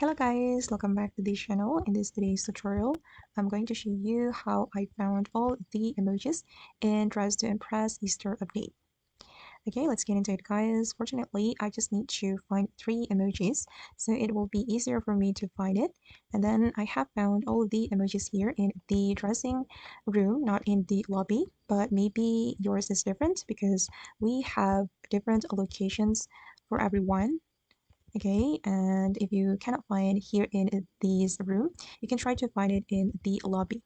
Hello guys, welcome back to this channel. In today's tutorial, I'm going to show you how I found all the emojis in Dress to Impress Easter update. Okay, let's get into it guys. Fortunately, I just need to find 3 emojis, so it will be easier for me to find it. And then I have found all the emojis here in the dressing room, not in the lobby, but maybe yours is different because we have different locations for everyone. Okay, and if you cannot find here in this room, you can try to find it in the lobby.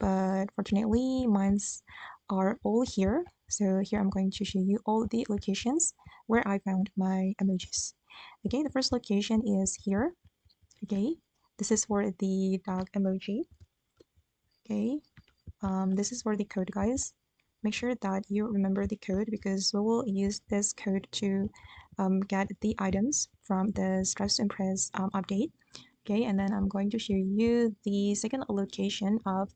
But fortunately, mine's are all here. So here I'm going to show you all the locations where I found my emojis. Okay, the first location is here. Okay, this is for the dog emoji. Okay, this is for the code, guys. Make sure that you remember the code because we will use this code to get the items from the Stress to Impress update. Okay, and then I'm going to show you the second location of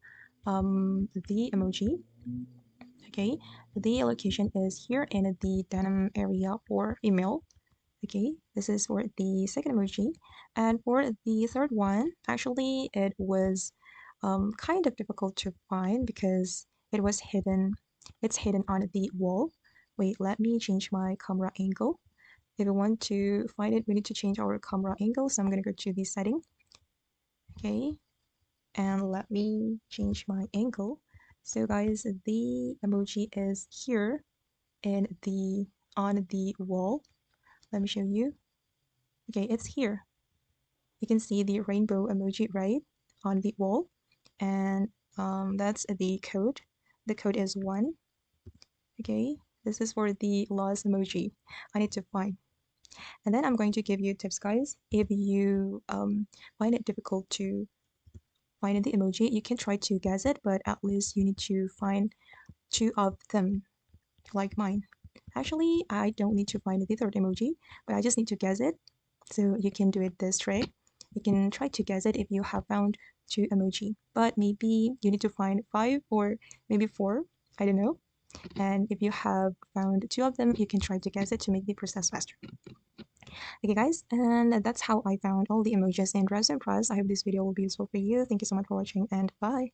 the emoji. Okay, the location is here in the denim area or email. Okay, this is for the second emoji. And for the third one, actually, it was kind of difficult to find because it was hidden. It's hidden on the wall. Wait, let me change my camera angle. If we want to find it, we need to change our camera angle. So I'm going to go to the setting. Okay, and let me change my angle. So guys, the emoji is here in the on the wall. Let me show you. Okay, it's here. You can see the rainbow emoji right on the wall, and that's the code. The code is 1. Okay, this is for the lost emoji I need to find. And then I'm going to give you tips, guys. If you find it difficult to find the emoji, you can try to guess it, but at least you need to find 2 of them, like mine. Actually, I don't need to find the third emoji, but I just need to guess it. So you can do it this way. You can try to guess it if you have found 2 emoji, but maybe you need to find 5 or maybe 4. I don't know. And if you have found 2 of them, you can try to guess it to make the process faster. Okay, guys, and that's how I found all the emojis in Dress and Press. I hope this video will be useful for you. Thank you so much for watching, and bye.